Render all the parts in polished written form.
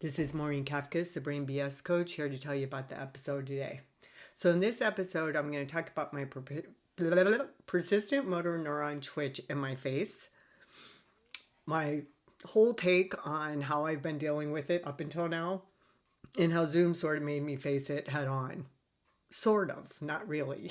This is Maureen Kafkas, the Brain BS coach, here to tell you about the episode today. So in this episode, I'm going to talk about my persistent motor neuron twitch in my face, my whole take on how I've been dealing with it up until now, and how Zoom sort of made me face it head on. Sort of, not really.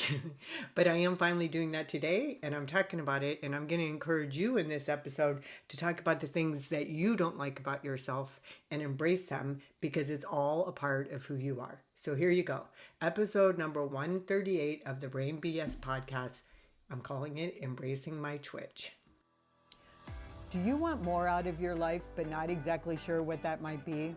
But I am finally doing that today, and I'm talking about it, and I'm going to encourage you in this episode to talk about the things that you don't like about yourself and embrace them, because it's all a part of who you are. So here you go. Episode number 138 of the Brain BS podcast. I'm calling it Embracing My Twitch. Do you want more out of your life, but not exactly sure what that might be?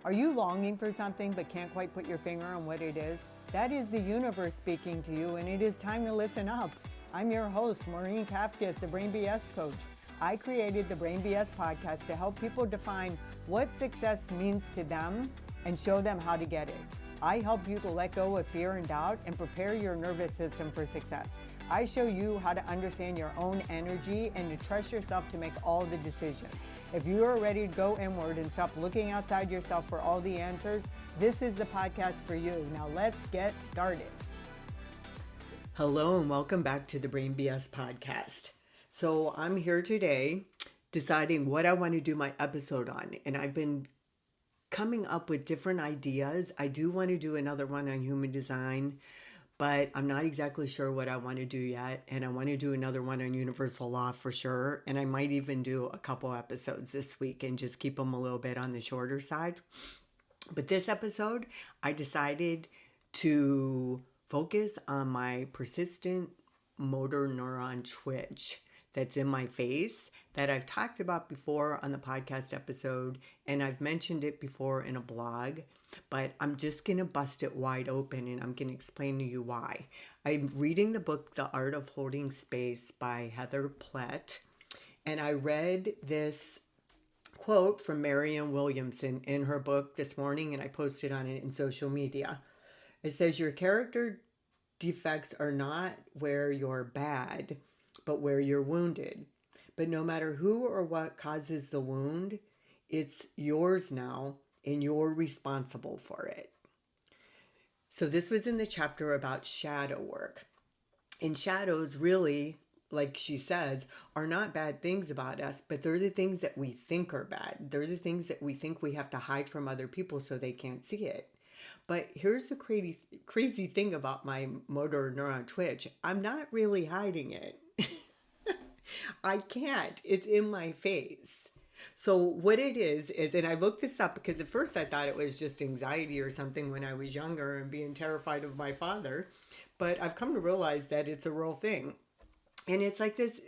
Are you longing for something, but can't quite put your finger on what it is? That is the universe speaking to you, and it is time to listen up. I'm your host, Maureen Kafkas, the Brain BS coach. I created the Brain BS podcast to help people define what success means to them and show them how to get it. I help you to let go of fear and doubt and prepare your nervous system for success. I show you how to understand your own energy and to trust yourself to make all the decisions. If you are ready to go inward and stop looking outside yourself for all the answers, this is the podcast for you. Now let's get started. Hello and welcome back to the Brain BS podcast. So I'm here today deciding what I want to do my episode on, and I've been coming up with different ideas. I do want to do another one on human design, but I'm not exactly sure what I want to do yet. And I want to do another one on universal law for sure. And I might even do a couple episodes this week and just keep them a little bit on the shorter side. But this episode, I decided to focus on my persistent motor neuron twitch that's in my face that I've talked about before on the podcast episode, and I've mentioned it before in a blog, but I'm just going to bust it wide open and I'm going to explain to you why. I'm reading the book, The Art of Holding Space by Heather Plett, and I read this quote from Marianne Williamson in her book this morning, and I posted on it in social media. It says, your character defects are not where you're bad, but where you're wounded. But no matter who or what causes the wound, it's yours now, and you're responsible for it. So this was in the chapter about shadow work. And shadows really, like she says, are not bad things about us, but they're the things that we think are bad. They're the things that we think we have to hide from other people so they can't see it. But here's the crazy thing about my motor neuron twitch. I'm not really hiding it. I can't. It's in my face. So what it is, and I looked this up because at first I thought it was just anxiety or something when I was younger and being terrified of my father. But I've come to realize that it's a real thing. And it's like this,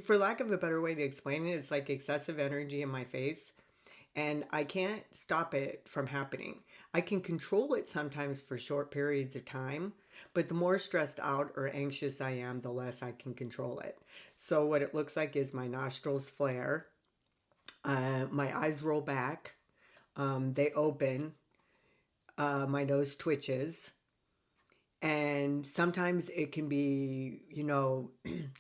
for lack of a better way to explain it, it's like excessive energy in my face. And I can't stop it from happening. I can control it sometimes for short periods of time, but the more stressed out or anxious I am, the less I can control it. So what it looks like is my nostrils flare, my eyes roll back, they open, my nose twitches, and sometimes it can be,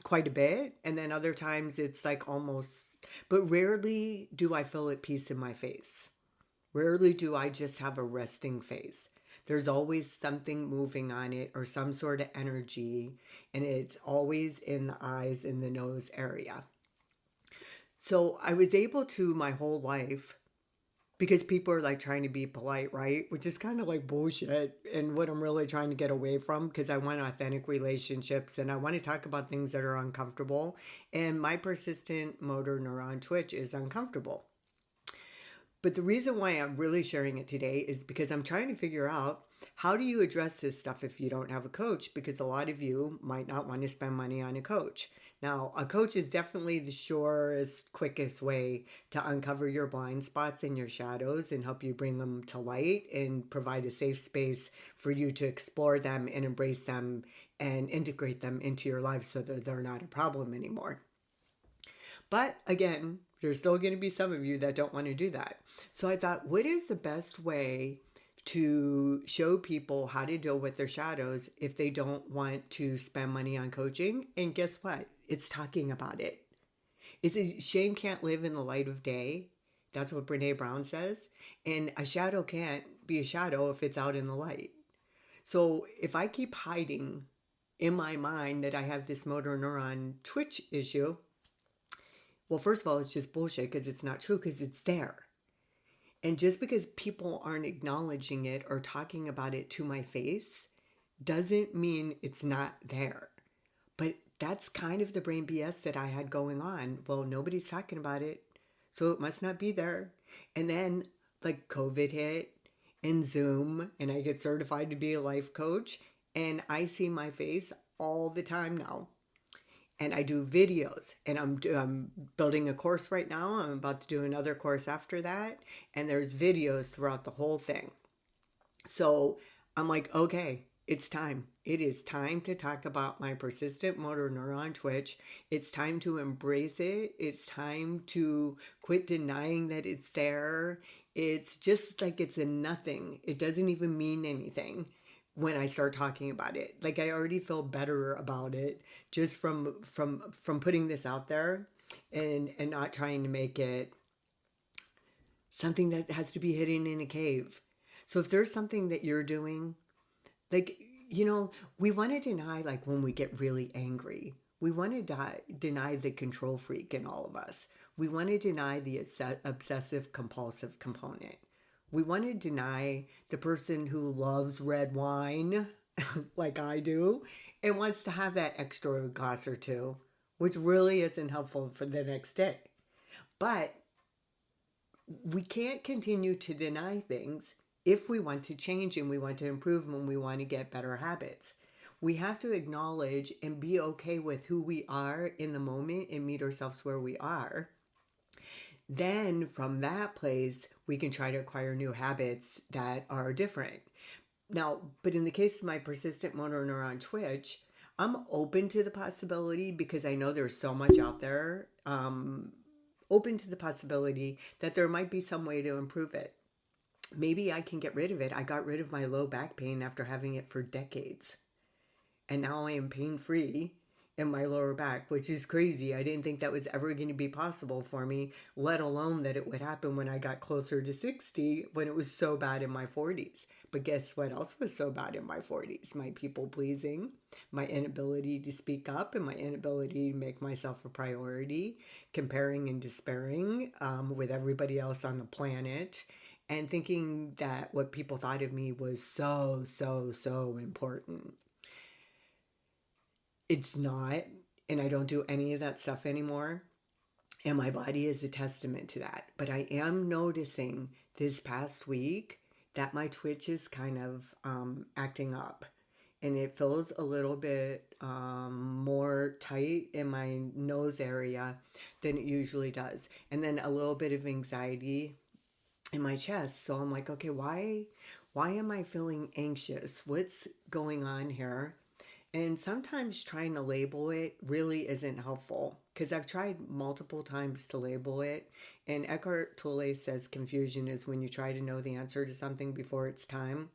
quite a bit, and then other times it's like almost, but rarely do I feel at peace in my face. Rarely do I just have a resting face. There's always something moving on it or some sort of energy, and it's always in the eyes and the nose area. So I was able to my whole life, because people are like trying to be polite, right? Which is kind of like bullshit, and what I'm really trying to get away from, because I want authentic relationships and I want to talk about things that are uncomfortable. And my persistent motor neuron twitch is uncomfortable. But the reason why I'm really sharing it today is because I'm trying to figure out, how do you address this stuff if you don't have a coach? Because a lot of you might not want to spend money on a coach. Now, a coach is definitely the surest, quickest way to uncover your blind spots and your shadows and help you bring them to light and provide a safe space for you to explore them and embrace them and integrate them into your life so that they're not a problem anymore. But again, there's still going to be some of you that don't want to do that. So I thought, what is the best way to show people how to deal with their shadows if they don't want to spend money on coaching? And guess what? It's talking about it. Shame can't live in the light of day. That's what Brene Brown says. And a shadow can't be a shadow if it's out in the light. So if I keep hiding in my mind that I have this motor neuron twitch issue, well, first of all, it's just bullshit because it's not true because it's there. And just because people aren't acknowledging it or talking about it to my face doesn't mean it's not there. But that's kind of the brain BS that I had going on. Well, nobody's talking about it, so it must not be there. And then, like, COVID hit and Zoom, and I get certified to be a life coach, and I see my face all the time now. And I do videos, and I'm building a course right now. I'm about to do another course after that, and there's videos throughout the whole thing. So I'm like, okay, it's time. It is time to talk about my persistent motor neuron twitch. It's time to embrace it. It's time to quit denying that it's there. It's just like it's a nothing. It doesn't even mean anything when I start talking about it. Like I already feel better about it just from putting this out there and not trying to make it something that has to be hidden in a cave. So if there's something that you're doing, like, we want to deny, like, when we get really angry. We want to deny the control freak in all of us. We want to deny the obsessive compulsive component. We want to deny the person who loves red wine, like I do, and wants to have that extra glass or two, which really isn't helpful for the next day. But we can't continue to deny things if we want to change and we want to improve and we want to get better habits. We have to acknowledge and be okay with who we are in the moment and meet ourselves where we are. Then from that place, we can try to acquire new habits that are different. Now, but in the case of my persistent motor neuron twitch, I'm open to the possibility because I know there's so much out there. Open to the possibility that there might be some way to improve it. Maybe I can get rid of it. I got rid of my low back pain after having it for decades. And now I am pain free in my lower back, which is crazy. I didn't think that was ever going to be possible for me, let alone that it would happen when I got closer to 60 when it was so bad in my 40s. But guess what else was so bad in my 40s? My people pleasing, my inability to speak up, and my inability to make myself a priority, comparing and despairing with everybody else on the planet, and thinking that what people thought of me was so, so, so important. It's not, and I don't do any of that stuff anymore. And my body is a testament to that. But I am noticing this past week that my twitch is kind of acting up. And it feels a little bit more tight in my nose area than it usually does. And then a little bit of anxiety in my chest. So I'm like, okay, why am I feeling anxious? What's going on here? And sometimes trying to label it really isn't helpful because I've tried multiple times to label it. And Eckhart Tolle says confusion is when you try to know the answer to something before it's time.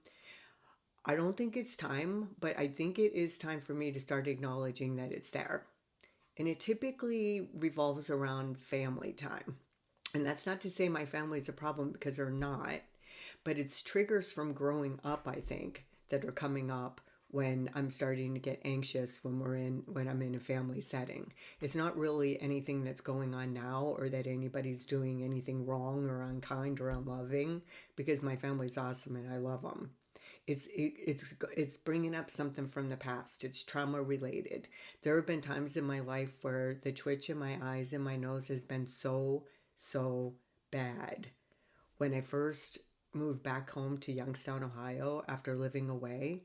I don't think it's time, but I think it is time for me to start acknowledging that it's there. And it typically revolves around family time. And that's not to say my family is a problem because they're not, but it's triggers from growing up, I think, that are coming up when I'm starting to get anxious when I'm in a family setting. It's not really anything that's going on now or that anybody's doing anything wrong or unkind or unloving because my family's awesome and I love them. It's bringing up something from the past. It's trauma related. There have been times in my life where the twitch in my eyes and my nose has been so bad. When I first moved back home to Youngstown, Ohio after living away,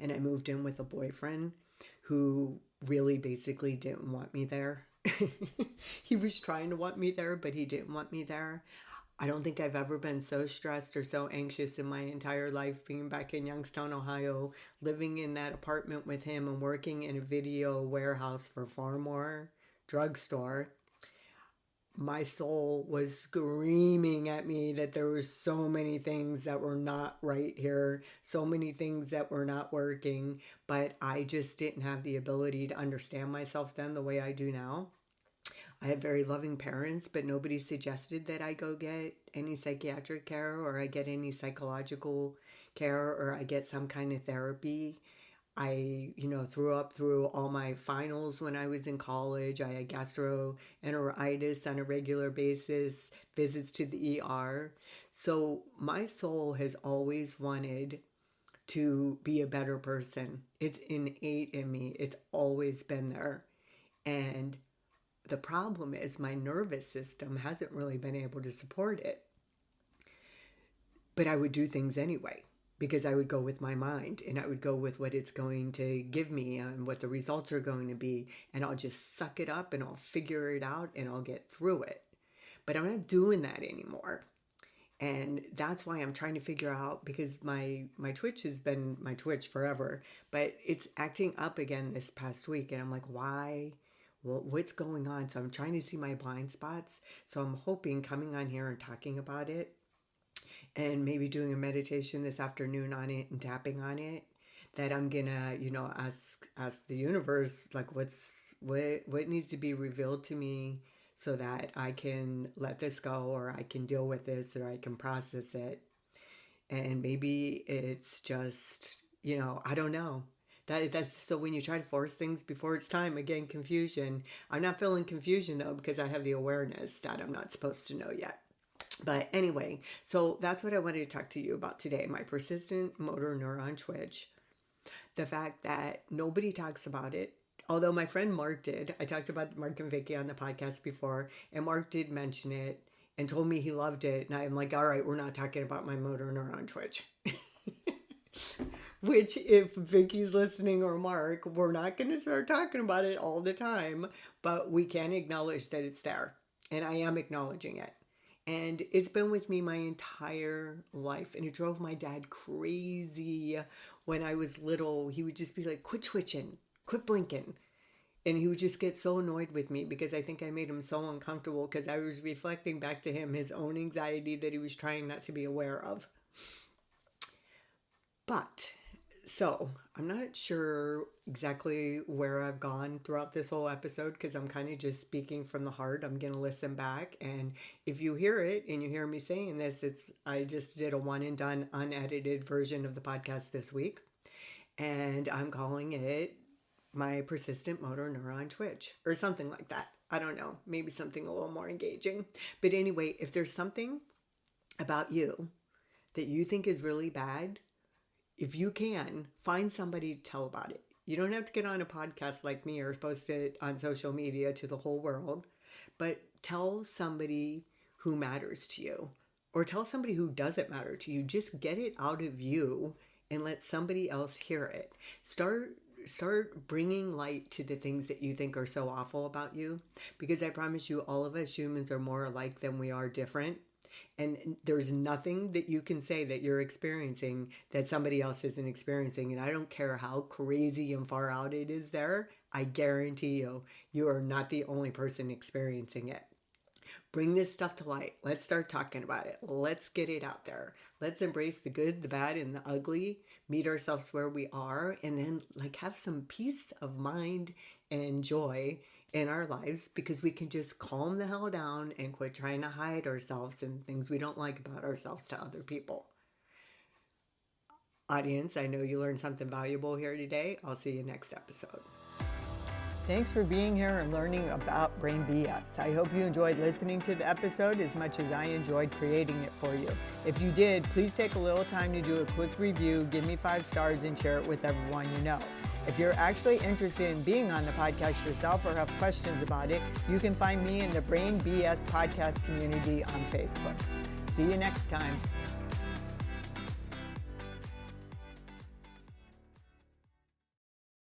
and I moved in with a boyfriend who really basically didn't want me there. He was trying to want me there, but he didn't want me there. I don't think I've ever been so stressed or so anxious in my entire life being back in Youngstown, Ohio, living in that apartment with him and working in a video warehouse for Farmore drugstore. My soul was screaming at me that there were so many things that were not right here, so many things that were not working, but I just didn't have the ability to understand myself then the way I do now. I have very loving parents, but nobody suggested that I go get any psychiatric care or I get any psychological care or I get some kind of therapy. I, threw up through all my finals when I was in college. I had gastroenteritis on a regular basis, visits to the ER. So my soul has always wanted to be a better person. It's innate in me. It's always been there. And the problem is my nervous system hasn't really been able to support it. But I would do things anyway because I would go with my mind and I would go with what it's going to give me and what the results are going to be. And I'll just suck it up and I'll figure it out and I'll get through it. But I'm not doing that anymore. And that's why I'm trying to figure out, because my twitch has been my twitch forever, but it's acting up again this past week. And I'm like, why? Well, what's going on? So I'm trying to see my blind spots. So I'm hoping coming on here and talking about it and maybe doing a meditation this afternoon on it and tapping on it, that I'm gonna, ask the universe, like what needs to be revealed to me so that I can let this go or I can deal with this or I can process it. And maybe it's just, I don't know. That's so when you try to force things before it's time, again, confusion. I'm not feeling confusion though, because I have the awareness that I'm not supposed to know yet. But anyway, so that's what I wanted to talk to you about today. My persistent motor neuron twitch. The fact that nobody talks about it. Although my friend Mark did. I talked about Mark and Vicky on the podcast before, and Mark did mention it and told me he loved it. And I'm like, all right, we're not talking about my motor neuron twitch. Which, if Vicky's listening or Mark, we're not going to start talking about it all the time, but we can acknowledge that it's there. And I am acknowledging it. And it's been with me my entire life. And it drove my dad crazy when I was little. He would just be like, quit twitching, quit blinking. And he would just get so annoyed with me because I think I made him so uncomfortable because I was reflecting back to him his own anxiety that he was trying not to be aware of. But, so, I'm not sure exactly where I've gone throughout this whole episode because I'm kind of just speaking from the heart. I'm going to listen back. And if you hear it and you hear me saying this, I just did a one and done unedited version of the podcast this week. And I'm calling it my persistent motor neuron twitch or something like that. I don't know, maybe something a little more engaging. But anyway, if there's something about you that you think is really bad, if you can, find somebody to tell about it. You don't have to get on a podcast like me or post it on social media to the whole world, but tell somebody who matters to you or tell somebody who doesn't matter to you. Just get it out of you and let somebody else hear it. Start bringing light to the things that you think are so awful about you, because I promise you, all of us humans are more alike than we are different. And there's nothing that you can say that you're experiencing that somebody else isn't experiencing. And I don't care how crazy and far out it is there. I guarantee you are not the only person experiencing it. Bring this stuff to light. Let's start talking about it. Let's get it out there. Let's embrace the good, the bad, and the ugly. Meet ourselves where we are. And then have some peace of mind and joy in our lives, because we can just calm the hell down and quit trying to hide ourselves and things we don't like about ourselves to other people. Audience, I know you learned something valuable here today. I'll see you next episode. Thanks for being here and learning about Brain BS. I hope you enjoyed listening to the episode as much as I enjoyed creating it for you. If you did, please take a little time to do a quick review, give me 5 stars, and share it with everyone you know. If you're actually interested in being on the podcast yourself or have questions about it, you can find me in the Brain BS podcast community on Facebook. See you next time.